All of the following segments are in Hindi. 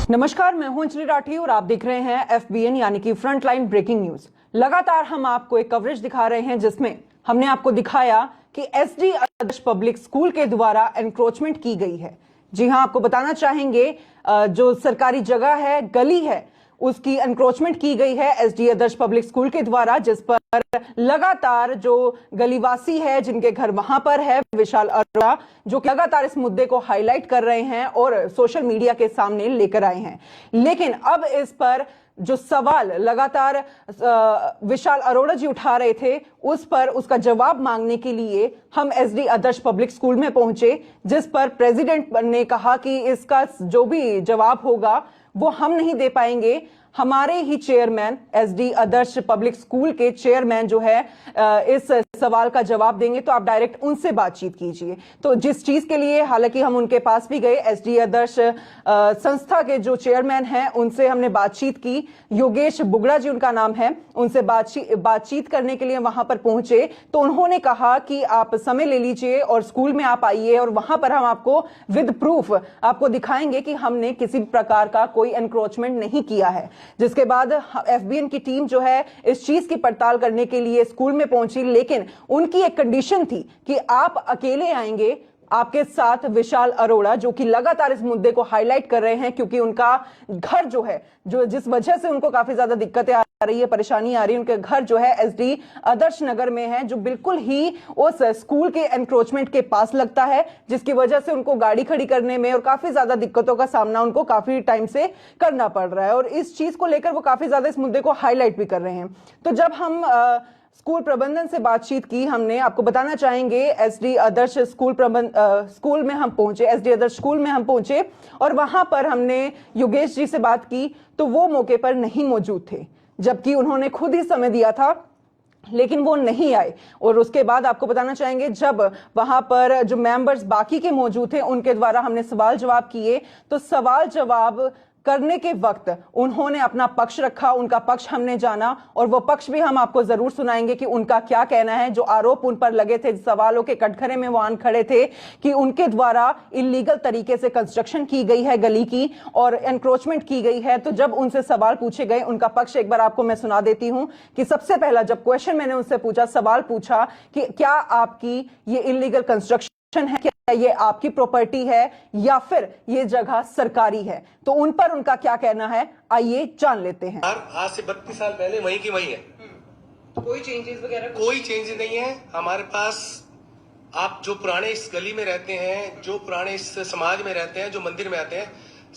नमस्कार, मैं हूं अंजलि राठी और आप देख रहे हैं FBN यानी कि फ्रंटलाइन ब्रेकिंग न्यूज। लगातार हम आपको एक कवरेज दिखा रहे हैं जिसमें हमने आपको दिखाया कि SD आदर्श पब्लिक स्कूल के द्वारा एनक्रोचमेंट की गई है। जी हां, आपको बताना चाहेंगे जो सरकारी जगह है, गली है, उसकी एनक्रोचमेंट की गई है SD आदर्श पब्लिक स्कूल के द्वारा, जिस पर लगातार जो गलीवासी है जिनके घर वहां पर है, विशाल अरोड़ा, जो कि लगातार इस मुद्दे को हाईलाइट कर रहे हैं और सोशल मीडिया के सामने लेकर आए हैं। लेकिन अब इस पर जो सवाल लगातार विशाल अरोड़ा जी उठा रहे थे, उस पर उसका जवाब मांगने के लिए हम SD आदर्श पब्लिक स्कूल में पहुंचे, जिस पर प्रेसिडेंट ने कहा कि इसका जो भी जवाब होगा वो हम नहीं दे पाएंगे, हमारे ही चेयरमैन SD आदर्श पब्लिक स्कूल के चेयरमैन जो है इस सवाल का जवाब देंगे, तो आप डायरेक्ट उनसे बातचीत कीजिए। तो जिस चीज के लिए हालांकि हम उनके पास भी गए, SD आदर्श संस्था के जो चेयरमैन हैं उनसे हमने बातचीत की, योगेश बुगड़ा जी उनका नाम है, उनसे बातचीत करने के लिए वहां पर पहुंचे तो उन्होंने कहा कि आप समय ले लीजिए और स्कूल में आप आइए और वहां पर हम आपको विद प्रूफ आपको दिखाएंगे कि हमने किसी प्रकार का कोई एनक्रोचमेंट नहीं किया है। जिसके बाद FBN की टीम जो है इस चीज की पड़ताल करने के लिए स्कूल में पहुंची, लेकिन उनकी एक कंडीशन थी कि आप अकेले आएंगे, आपके साथ विशाल अरोड़ा, जो कि लगातार इस मुद्दे को हाईलाइट कर रहे हैं क्योंकि उनका घर जो है, जो जिस वजह से उनको काफी ज्यादा दिक्कतें आ रही है, परेशानी आ रही है, उनके घर जो है SD आदर्श नगर में है, जो बिल्कुल ही उस स्कूल के एनक्रोचमेंट के पास लगता है, जिसकी वजह से उनको गाड़ी खड़ी करने में और काफी ज्यादा दिक्कतों का सामना उनको काफी टाइम से करना पड़ रहा है। और इस चीज को लेकर वो काफी ज्यादा इस मुद्दे को हाईलाइट भी कर रहे हैं। तो जब हम स्कूल प्रबंधन से बातचीत की, हमने आपको बताना चाहेंगे SD आदर्श स्कूल में हम पहुंचे, SD आदर्श स्कूल में हम पहुंचे और वहां पर हमने योगेश जी से बात की तो वो मौके पर नहीं मौजूद थे, जबकि उन्होंने खुद ही समय दिया था, लेकिन वो नहीं आए। और उसके बाद आपको बताना चाहेंगे जब वहां पर जो मेंबर्स बाकी के मौजूद थे उनके द्वारा हमने सवाल जवाब किए, तो सवाल जवाब करने के वक्त उन्होंने अपना पक्ष रखा, उनका पक्ष हमने जाना और वो पक्ष भी हम आपको जरूर सुनाएंगे कि उनका क्या कहना है। जो आरोप उन पर लगे थे, सवालों के कटघरे में वो आन खड़े थे कि उनके द्वारा इलीगल तरीके से कंस्ट्रक्शन की गई है गली की और एनक्रोचमेंट की गई है। तो जब उनसे सवाल पूछे गए, उनका पक्ष एक बार आपको मैं सुना देती हूं कि सबसे पहला जब क्वेश्चन मैंने उनसे पूछा, सवाल पूछा कि क्या आपकी ये इलीगल कंस्ट्रक्शन है, क्या ये आपकी प्रॉपर्टी है या फिर ये जगह सरकारी है, तो उन पर उनका क्या कहना है, आइए जान लेते हैं। आज से 32 साल पहले वही की वही है, कोई चेंजेस वगैरह कोई चेंजेस नहीं है हमारे पास। आप जो पुराने इस गली में रहते हैं, जो पुराने इस समाज में रहते हैं, जो मंदिर में आते हैं,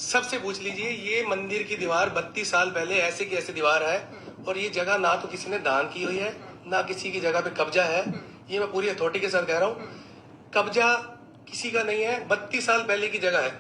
सबसे पूछ लीजिए, ये मंदिर की दीवार 32 साल पहले ऐसे की ऐसे दीवार है और ये जगह ना तो किसी ने दान की हुई है, ना किसी की जगह पे कब्जा है। ये मैं पूरी अथॉरिटी के साथ कह रहा हूँ, कब्जा किसी का नहीं है, 32 साल पहले की जगह है।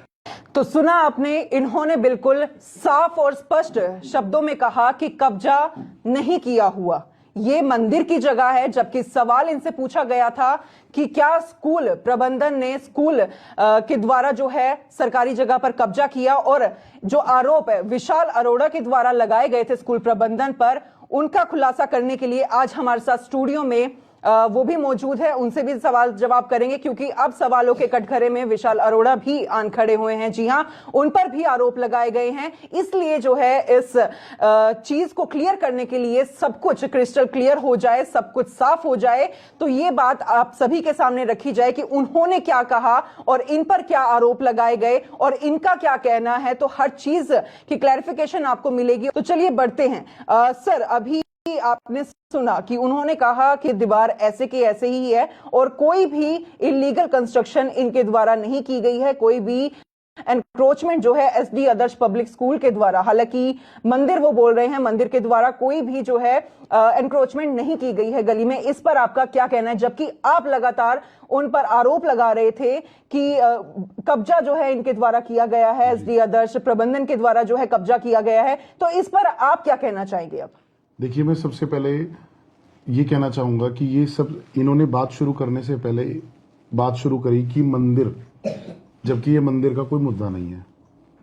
तो सुना आपने, इन्होंने बिल्कुल साफ और स्पष्ट शब्दों में कहा कि कब्जा नहीं किया हुआ, ये मंदिर की जगह है। जबकि सवाल इनसे पूछा गया था कि क्या स्कूल प्रबंधन ने स्कूल के द्वारा जो है सरकारी जगह पर कब्जा किया, और जो आरोप है विशाल अरोड़ा के द्वारा लगाए गए थे स्कूल प्रबंधन पर, उनका खुलासा करने के लिए आज हमारे साथ स्टूडियो में वो भी मौजूद है, उनसे भी सवाल जवाब करेंगे क्योंकि अब सवालों के कटघरे में विशाल अरोड़ा भी आन खड़े हुए हैं। जी हां, उन पर भी आरोप लगाए गए हैं, इसलिए जो है इस चीज को क्लियर करने के लिए, सब कुछ क्रिस्टल क्लियर हो जाए, सब कुछ साफ हो जाए, तो ये बात आप सभी के सामने रखी जाए कि उन्होंने क्या कहा और इन पर क्या आरोप लगाए गए और इनका क्या कहना है, तो हर चीज की क्लैरिफिकेशन आपको मिलेगी। तो चलिए बढ़ते हैं। सर, अभी आपने सुना कि उन्होंने कहा कि दीवार ऐसे की ऐसे ही है और कोई भी इलीगल कंस्ट्रक्शन इनके द्वारा नहीं की गई है, कोई भी एनक्रोचमेंट जो है SD आदर्श पब्लिक स्कूल के द्वारा, हालांकि मंदिर वो बोल रहे हैं, मंदिर के द्वारा कोई भी जो है एनक्रोचमेंट नहीं की गई है गली में। इस पर आपका क्या कहना है, जबकि आप लगातार उन पर आरोप लगा रहे थे कि कब्जा जो है इनके द्वारा किया गया है, SD आदर्श प्रबंधन के द्वारा जो है कब्जा किया गया है, तो इस पर आप क्या कहना चाहेंगे? अब देखिए, मैं सबसे पहले ये कहना चाहूँगा कि ये सब इन्होंने बात शुरू करने से पहले बात शुरू करी कि मंदिर, जबकि ये मंदिर का कोई मुद्दा नहीं है।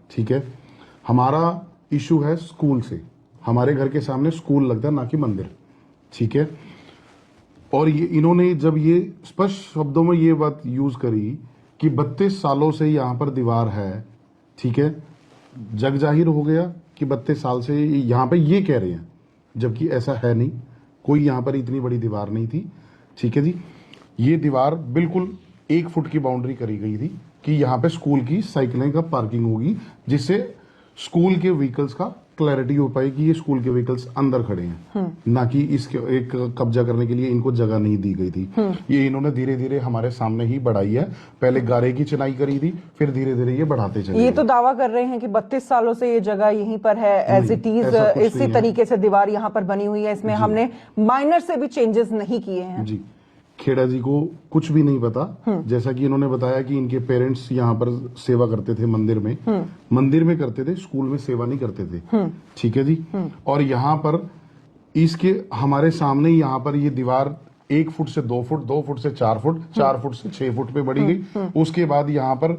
ठीक है, हमारा इशू है स्कूल से, हमारे घर के सामने स्कूल लगता है, ना कि मंदिर। ठीक है, और ये इन्होंने जब ये स्पष्ट शब्दों में ये बात यूज करी कि 32 सालों से यहाँ पर दीवार है, ठीक है, जग जाहिर हो गया कि 32 साल से यहाँ पे ये कह रहे हैं, जबकि ऐसा है नहीं। कोई यहाँ पर इतनी बड़ी दीवार नहीं थी। ठीक है जी, ये दीवार बिल्कुल 1 फुट की बाउंड्री करी गई थी कि यहाँ पे स्कूल की साइकिलें का पार्किंग होगी, जिससे स्कूल के व्हीकल्स का क्लैरिटी हो पाए कि ये स्कूल के व्हीकल्स अंदर खड़े हैं, ना कि इसके एक कब्जा करने के लिए इनको जगह नहीं दी गई थी। ये इन्होंने धीरे धीरे हमारे सामने ही बढ़ाई है। पहले गारे की चिनाई करी थी, फिर धीरे धीरे ये बढ़ाते चले ये गए। तो दावा कर रहे हैं कि 32 सालों से ये जगह यहीं पर है, एज इट इज, ऐसा कुछ इसी नहीं है। तरीके से दीवार यहाँ पर बनी हुई है, इसमें हमने माइनर से भी चेंजेस नहीं किए हैं। जी, खेड़ा जी को कुछ भी नहीं पता। जैसा कि इन्होंने बताया कि इनके पेरेंट्स यहाँ पर सेवा करते थे मंदिर में करते थे, स्कूल में सेवा नहीं करते थे। ठीक है जी। और यहाँ पर इसके हमारे सामने यहाँ पर ये दीवार 1 फुट से 2 फुट, 2 फुट से 4 फुट, 4 फुट से 6 फुट पे बढ़ी गई। उसके बाद यहाँ पर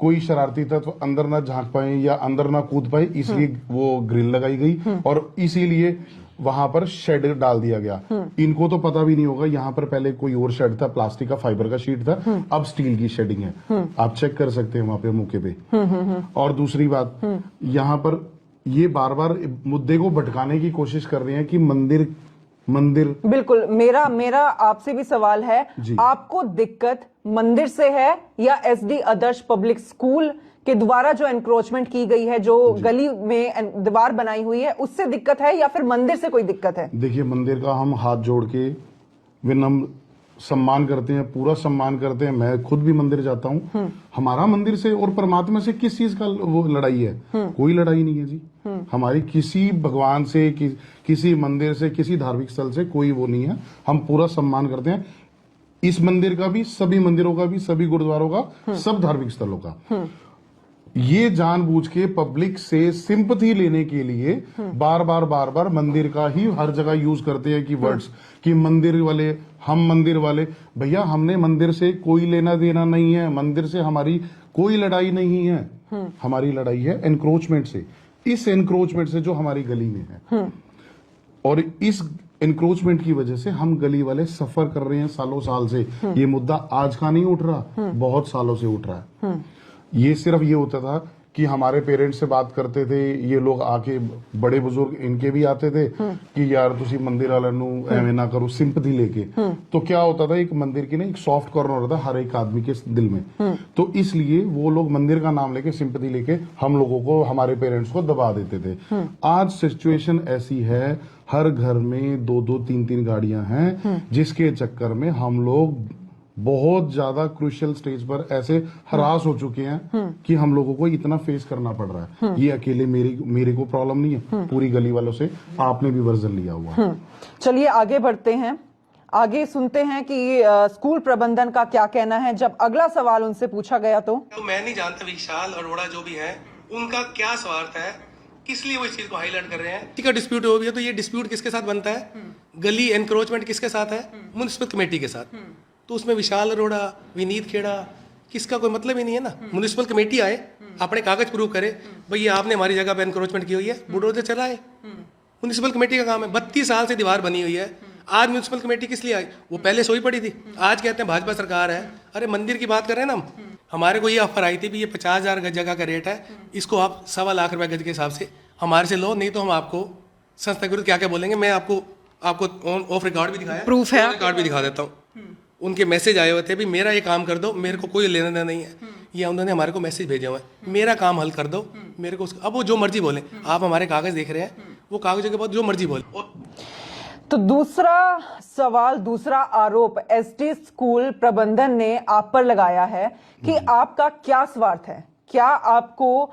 कोई शरारती तत्व अंदर ना झांक पाए या अंदर ना कूद पाए, इसलिए वो ग्रिल लगाई गई और इसीलिए वहां पर शेड डाल दिया गया। इनको तो पता भी नहीं होगा, यहाँ पर पहले कोई और शेड था, प्लास्टिक का फाइबर का शीट था, अब स्टील की शेडिंग है। आप चेक कर सकते हैं वहां पे मौके पे। और दूसरी बात, यहाँ पर ये बार बार मुद्दे को भटकाने की कोशिश कर रहे हैं कि मंदिर बिल्कुल। मेरा आपसे भी सवाल है, आपको दिक्कत मंदिर से है या एसडी आदर्श पब्लिक स्कूल के द्वारा जो एनक्रोचमेंट की गई है, जो गली में दीवार बनाई हुई है, उससे दिक्कत है या फिर मंदिर से कोई दिक्कत है? देखिए, मंदिर का हम हाथ जोड़ के विनम्र सम्मान करते हैं, पूरा सम्मान करते हैं। मैं खुद भी मंदिर जाता हूँ। हमारा मंदिर से और परमात्मा से किस चीज का वो लड़ाई है? कोई लड़ाई नहीं है जी। हमारी किसी भगवान से, किसी मंदिर से, किसी धार्मिक स्थल से कोई वो नहीं है। हम पूरा सम्मान करते हैं इस मंदिर का भी, सभी मंदिरों का भी, सभी गुरुद्वारों का, सब धार्मिक स्थलों का। ये जानबूझ के पब्लिक से सिंपैथी लेने के लिए बार बार मंदिर का ही हर जगह यूज करते हैं कि वर्ड्स, कि मंदिर वाले, हम मंदिर वाले। भैया, हमने मंदिर से कोई लेना देना नहीं है, मंदिर से हमारी कोई लड़ाई नहीं है। हमारी लड़ाई है एनक्रोचमेंट से, इस एनक्रोचमेंट से जो हमारी गली में है। और इस एनक्रोचमेंट की वजह से हम गली वाले सफर कर रहे हैं सालों साल से। ये मुद्दा आज का नहीं उठ रहा, बहुत सालों से उठ रहा है। ये सिर्फ ये होता था कि हमारे पेरेंट्स से बात करते थे, ये लोग आके, बड़े बुजुर्ग इनके भी आते थे कि यार तुसी मंदिर वालों नू एवें ना करो, सिंपैथी लेके। तो क्या होता था, एक मंदिर की ना एक सॉफ्ट कॉर्नर होता था हर एक आदमी के दिल में। तो इसलिए वो लोग मंदिर का नाम लेके, सिंपैथी लेके हम लोगों को, हमारे पेरेंट्स को दबा देते थे। आज सिचुएशन ऐसी है, हर घर में 2-2, 3-3 गाड़ियां हैं, जिसके चक्कर में हम लोग बहुत ज्यादा क्रूशियल स्टेज पर ऐसे हरास हो चुके हैं कि हम लोगों को इतना फेस करना पड़ रहा है। ये अकेले मेरे को प्रॉब्लम नहीं है, पूरी गली वालों से आपने भी वर्जन लिया हुआ है। चलिए आगे बढ़ते हैं, आगे सुनते हैं कि स्कूल प्रबंधन का क्या कहना है। जब अगला सवाल उनसे पूछा गया तो मैं नहीं जानता विशाल अरोड़ा जो भी है उनका क्या स्वार्थ है, किस लिए वो इस चीज को हाईलाइट कर रहे हैं। ठीक है, डिस्प्यूट हो गया तो ये डिस्प्यूट किसके साथ बनता है? गली एनक्रोचमेंट किसके साथ है? म्युनिसिपल कमेटी के साथ। तो उसमें विशाल अरोड़ा, विनीत खेड़ा, किसका कोई मतलब ही नहीं है ना। म्युनिसिपल कमेटी आए, अपने कागज प्रूव करे, भैया आपने हमारी जगह पे एनक्रोचमेंट की हुई है, बुलडोजर चलाए। म्युनिसिपल कमेटी का काम है। 32 साल से दीवार बनी हुई है। आज म्युनिसिपल कमेटी किस लिए आई? वो पहले सोई पड़ी थी, आज कहते हैं भाजपा सरकार है। अरे मंदिर की बात कर रहे हैं ना हम। हमारे को ये ऑफर आई थी भी, ये 50,000 गज जगह का रेट है, इसको आप 1.25 लाख रुपए गज के हिसाब से हमारे से लो, नहीं तो हम आपको संस्था के विरुद्ध क्या क्या बोलेंगे। मैं आपको ऑफ रिकॉर्ड भी दिखाया, प्रूफ है, रिकॉर्ड भी दिखा देता हूँ। उनके मैसेज आए हुए थे भी मेरा ये काम कर दो, मेरे को कोई लेना देना नहीं है। ये उन्होंने हमारे को मैसेज भेजा हुआ है, मेरा काम हल कर दो, मेरे को। अब वो जो मर्जी बोले, आप हमारे कागज देख रहे हैं, वो कागजों के बाद जो मर्जी बोले। तो दूसरा सवाल, दूसरा आरोप एसडी स्कूल प्रबंधन ने आप पर लगाया है कि आपका क्या स्वार्थ है, क्या आपको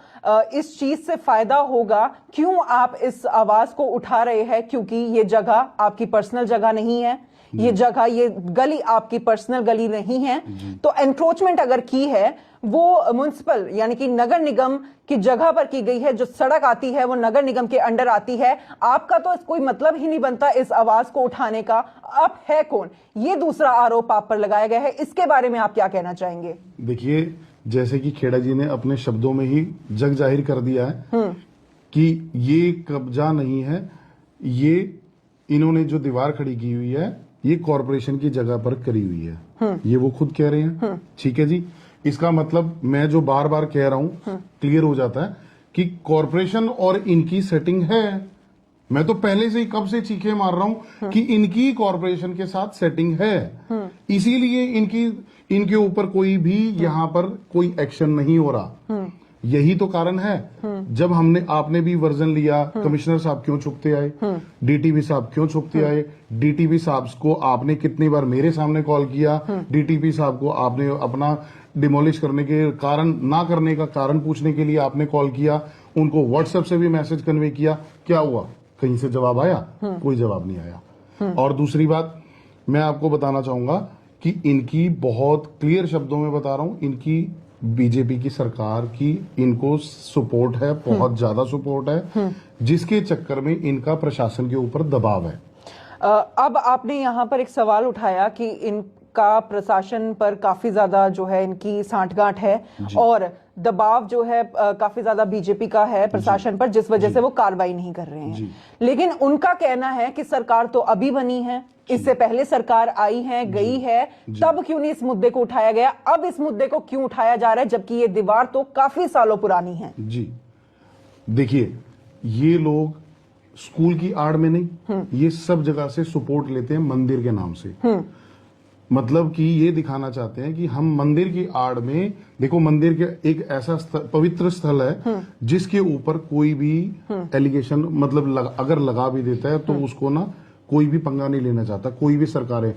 इस चीज से फायदा होगा, क्यों आप इस आवाज को उठा रहे हैं? क्योंकि ये जगह आपकी पर्सनल जगह नहीं है, ये जगह, ये गली आपकी पर्सनल गली नहीं है। तो एनक्रोचमेंट अगर की है वो म्युनिसिपल यानी कि नगर निगम की जगह पर की गई है, जो सड़क आती है वो नगर निगम के अंडर आती है। आपका तो कोई मतलब ही नहीं बनता इस आवाज को उठाने का। आप है कौन? ये दूसरा आरोप आप पर लगाया गया है, इसके बारे में आप क्या कहना चाहेंगे? देखिए, जैसे कि खेड़ा जी ने अपने शब्दों में ही जग जाहिर कर दिया है कि ये कब्जा नहीं है, ये इन्होंने जो दीवार खड़ी की हुई है ये कॉरपोरेशन की जगह पर करी हुई है। ये वो खुद कह रहे हैं। ठीक है जी, इसका मतलब मैं जो बार बार कह रहा हूं, क्लियर हो जाता है कि कॉरपोरेशन और इनकी सेटिंग है। मैं तो पहले से ही कब से चीखे मार रहा हूं कि इनकी कॉरपोरेशन के साथ सेटिंग है, इसीलिए इनके ऊपर कोई भी यहां पर कोई एक्शन नहीं हो रहा। यही तो कारण है। जब आपने भी वर्जन लिया, कमिश्नर साहब क्यों छुपते आए, डीटीपी साहब क्यों छुपते आए, डीटीपी साहब को आपने कितनी बार मेरे सामने कॉल किया, डीटीपी साहब को आपने अपना डिमोलिश करने के कारण, ना करने का कारण पूछने के लिए आपने कॉल किया, उनको व्हाट्सएप से भी मैसेज कन्वे किया, क्या हुआ? कहीं से जवाब आया? कोई जवाब नहीं आया। और दूसरी बात मैं आपको बताना चाहूंगा कि इनकी, बहुत क्लियर शब्दों में बता रहा हूं, इनकी बीजेपी की सरकार की इनको सपोर्ट है, बहुत ज्यादा सपोर्ट है, जिसके चक्कर में इनका प्रशासन के ऊपर दबाव है। अब आपने यहाँ पर एक सवाल उठाया कि इनका प्रशासन पर काफी ज्यादा जो है इनकी सांठगांठ है और दबाव जो है काफी ज्यादा बीजेपी का है प्रशासन पर, जिस वजह से वो कार्रवाई नहीं कर रहे हैं। लेकिन उनका कहना है कि सरकार तो अभी बनी है, इससे पहले सरकार आई है, गई है, तब क्यों नहीं इस मुद्दे को उठाया गया? अब इस मुद्दे को क्यों उठाया जा रहा है, जबकि ये दीवार तो काफी सालों पुरानी है? जी देखिए, ये लोग स्कूल की आड़ में नहीं, ये सब जगह से सपोर्ट लेते हैं मंदिर के नाम से। मतलब कि ये दिखाना चाहते हैं कि हम मंदिर की आड़ में, देखो मंदिर के एक ऐसा पवित्र स्थल है जिसके ऊपर कोई भी एलिगेशन, मतलब अगर लगा भी देता है तो उसको ना कोई भी पंगा नहीं लेना चाहता, कोई भी सरकारें।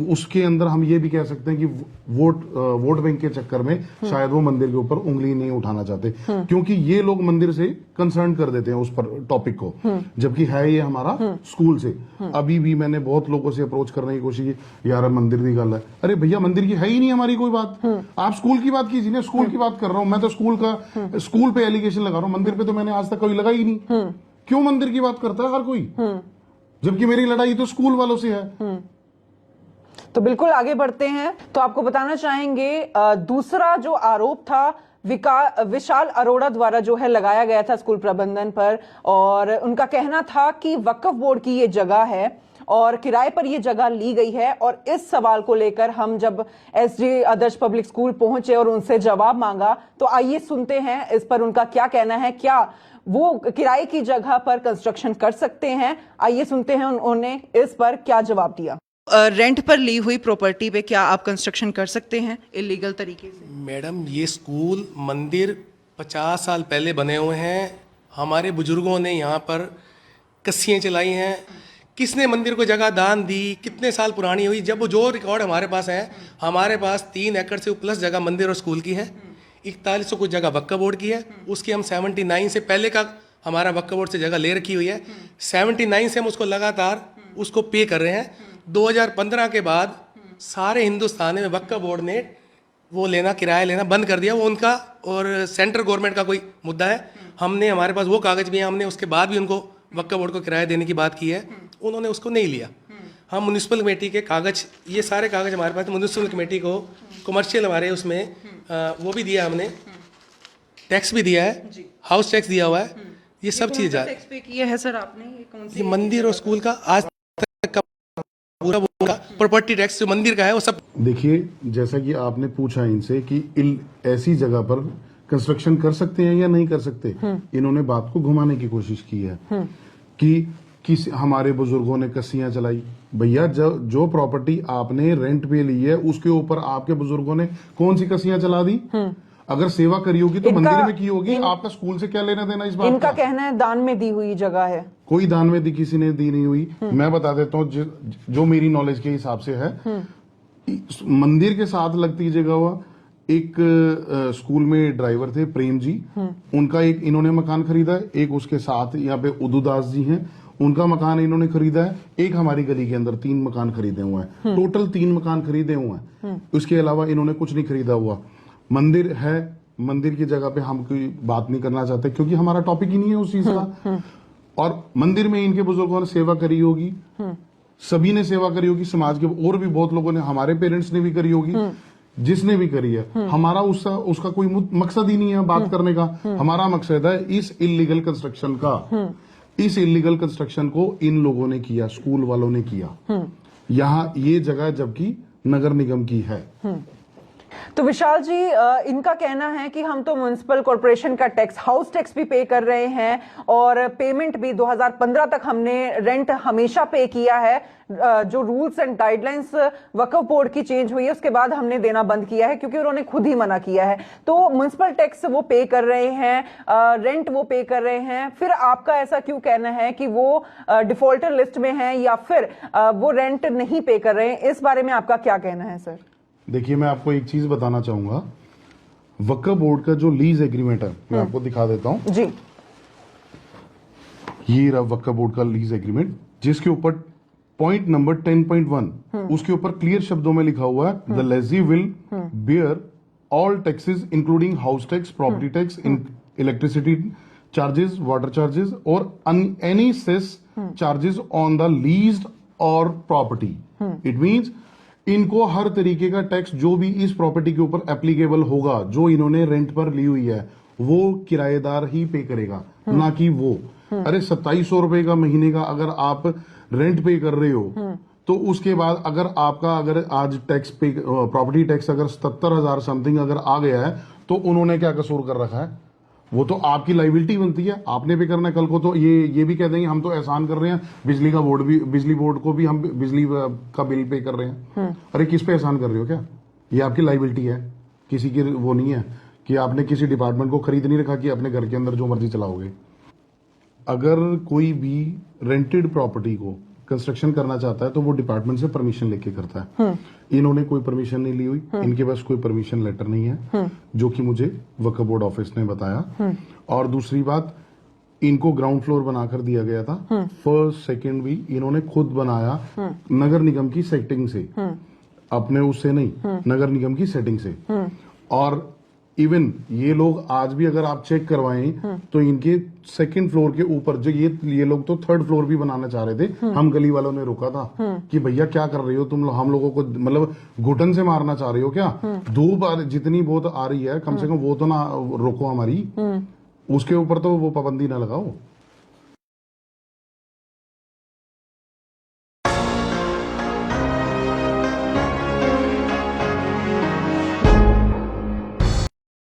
उसके अंदर हम ये भी कह सकते हैं कि वोट बैंक के चक्कर में शायद वो मंदिर के ऊपर उंगली नहीं उठाना चाहते, क्योंकि ये लोग मंदिर से कंसर्न कर देते हैं उस पर टॉपिक को, जबकि है ये हमारा स्कूल से। अभी भी मैंने बहुत लोगों से अप्रोच करने की कोशिश की, यार मंदिर की गल है। अरे भैया, मंदिर की है ही नहीं हमारी कोई बात, आप स्कूल की बात कीजिए ना। स्कूल की बात कर रहा हूं मैं तो, स्कूल पे एलिगेशन लगा रहा हूं, मंदिर पे तो मैंने आज तक कोई लगा ही नहीं। क्यों मंदिर की बात करता है हर कोई, जबकि मेरी लड़ाई तो स्कूल वालों से है। तो बिल्कुल आगे बढ़ते हैं। तो आपको बताना चाहेंगे दूसरा जो आरोप था विशाल अरोड़ा द्वारा जो है लगाया गया था स्कूल प्रबंधन पर, और उनका कहना था कि वक्फ बोर्ड की ये जगह है और किराए पर ये जगह ली गई है। और इस सवाल को लेकर हम जब एसडी आदर्श पब्लिक स्कूल पहुंचे और उनसे जवाब मांगा, तो आइए सुनते हैं इस पर उनका क्या कहना है। क्या वो किराए की जगह पर कंस्ट्रक्शन कर सकते हैं? आइए सुनते हैं उन्होंने इस पर क्या जवाब दिया। रेंट पर ली हुई प्रॉपर्टी पे क्या आप कंस्ट्रक्शन कर सकते हैं इलीगल तरीके से? मैडम, ये स्कूल मंदिर 50 साल पहले बने हुए हैं। हमारे बुजुर्गों ने यहाँ पर कस्सियाँ चलाई हैं। किसने मंदिर को जगह दान दी, कितने साल पुरानी हुई? जब वो जो रिकॉर्ड हमारे पास है, हमारे पास 3 एकड़ से प्लस जगह मंदिर और स्कूल की है। 4100 कुछ जगह वक्फ बोर्ड की है, उसकी हम 79 से पहले का हमारा वक्फ बोर्ड से जगह ले रखी हुई है। 79 से हम उसको लगातार उसको पे कर रहे हैं। 2015 के बाद सारे हिंदुस्तान में वक्फ बोर्ड ने वो लेना, किराया लेना बंद कर दिया। वो उनका और सेंट्रल गवर्नमेंट का कोई मुद्दा है। हमने, हमारे पास वो कागज भी है, हमने उसके बाद भी उनको वक्फ बोर्ड को किराया देने की बात की है, उन्होंने उसको नहीं लिया। हम म्यूनिसिपल कमेटी के कागज, ये सारे कागज हमारे पास, म्यूनिसिपल कमेटी को कमर्शियल हमारे उसमें वो भी दिया हमने, टैक्स भी दिया है, हाउस टैक्स दिया हुआ है, ये सब चीज़ टैक्स पे किया है सर आपने? ये कौन सी? ये मंदिर और स्कूल का आज तक का पूरा प्रॉपर्टी टैक्स जो मंदिर का है वो सब। देखिए, जैसा कि आपने पूछा इनसे कि ऐसी जगह पर कंस्ट्रक्शन कर सकते हैं या नहीं कर सकते, इन्होंने बात को घुमाने की कोशिश की है कि हमारे बुजुर्गों ने कस्सियां चलाई। भैया, जो प्रॉपर्टी आपने रेंट पे ली है उसके ऊपर आपके बुजुर्गों ने कौन सी कस्सियां चला दी? अगर सेवा करी होगी तो मंदिर में की होगी, आपका स्कूल से क्या लेना देना इस बात इनका कहना है दान में दी हुई जगह है। कोई दान में किसी ने दी नहीं हुई। मैं बता देता हूँ जो मेरी नॉलेज के हिसाब से है, मंदिर के साथ लगती जगह हुआ एक स्कूल में ड्राइवर थे प्रेम जी, उनका एक इन्होंने मकान खरीदा है। एक उसके साथ यहाँ पे उदुदास जी हैं, उनका मकान इन्होंने खरीदा है। एक हमारी गली के अंदर 3 मकान खरीदे हुए हैं, टोटल 3 मकान खरीदे हुए हैं। उसके अलावा इन्होंने कुछ नहीं खरीदा हुआ। मंदिर है, मंदिर की जगह पे हम कोई बात नहीं करना चाहते क्योंकि हमारा टॉपिक ही नहीं है उस चीज का। और मंदिर में इनके बुजुर्गों ने सेवा करी होगी, सभी ने सेवा करी होगी, समाज के और भी बहुत लोगों ने, हमारे पेरेंट्स ने भी करी होगी, जिसने भी करी है। हमारा उसका कोई मकसद ही नहीं है बात करने का। हमारा मकसद है इस इलीगल कंस्ट्रक्शन का। इस इलीगल कंस्ट्रक्शन को इन लोगों ने किया, स्कूल वालों ने किया। यहाँ ये जगह जबकि नगर निगम की है। तो विशाल जी, इनका कहना है कि हम तो म्युनिसिपल कॉर्पोरेशन का टैक्स, हाउस टैक्स भी पे कर रहे हैं और पेमेंट भी 2015 तक हमने रेंट हमेशा पे किया है। जो rules and guidelines Waqf board की चेंज हुई है उसके बाद हमने देना बंद किया है, क्योंकि उन्होंने खुद ही मना किया है। तो म्युनिसिपल टैक्स वो पे कर रहे हैं, रेंट वो पे कर रहे हैं, फिर आपका ऐसा क्यों कहना है कि वो डिफॉल्टर लिस्ट में है या फिर वो रेंट नहीं पे कर रहे हैं? इस बारे में आपका क्या कहना है सर? देखिए, मैं आपको एक चीज बताना चाहूंगा। वक्फ बोर्ड का जो लीज एग्रीमेंट है, मैं आपको दिखा देता हूं जी। ये रहा वक्फ बोर्ड का लीज एग्रीमेंट, जिसके ऊपर पॉइंट नंबर 10.1 उसके ऊपर क्लियर शब्दों में लिखा हुआ है, the lessee will bear all taxes including house tax, property tax, electricity charges, water charges और any cess charges on the leased और प्रॉपर्टी। इट मीन्स इनको हर तरीके का टैक्स जो भी इस प्रॉपर्टी के ऊपर एप्लीकेबल होगा, जो इन्होंने रेंट पर ली हुई है, वो किराएदार ही पे करेगा, ना कि वो। अरे 2700 रुपए का महीने का अगर आप रेंट पे कर रहे हो, तो उसके बाद अगर आज टैक्स पे, प्रॉपर्टी टैक्स अगर 77,000 समथिंग अगर आ गया है, तो उन्होंने क्या कसूर कर रखा है? वो तो आपकी लाइबिलिटी बनती है, आपने पे करना है। कल को तो ये भी कह देंगे हम तो एहसान कर रहे हैं, बिजली बोर्ड को भी हम बिजली का बिल पे कर रहे हैं। अरे किस पे एहसान कर रहे हो? क्या ये आपकी लाइबिलिटी है? किसी की वो नहीं है कि आपने किसी डिपार्टमेंट को खरीद नहीं रखा कि अपने घर के अंदर जो मर्जी चलाओगे। अगर कोई भी रेंटेड प्रॉपर्टी को कंस्ट्रक्शन करना चाहता है तो वो डिपार्टमेंट से परमिशन लेके करता है। इन्होंने कोई परमिशन नहीं ली हुई, इनके पास कोई परमिशन लेटर नहीं है, जो कि मुझे वक्फ बोर्ड ऑफिस ने बताया। और दूसरी बात, इनको ग्राउंड फ्लोर बनाकर दिया गया था, फर्स्ट सेकंड भी इन्होंने खुद बनाया, नगर निगम की सेटिंग से, अपने उससे नहीं, नगर निगम की सेटिंग से। और इवन ये लोग आज भी अगर आप चेक करवाएं तो इनके सेकंड फ्लोर के ऊपर जो ये लोग तो थर्ड फ्लोर भी बनाना चाह रहे थे। हम गली वालों ने रोका था कि भैया क्या कर रहे हो तुम लोग, हम लोगों को मतलब घुटन से मारना चाह रहे हो क्या? धूप जितनी बहुत आ रही है, कम से कम वो तो ना रोको हमारी, उसके ऊपर तो वो पाबंदी ना लगाओ।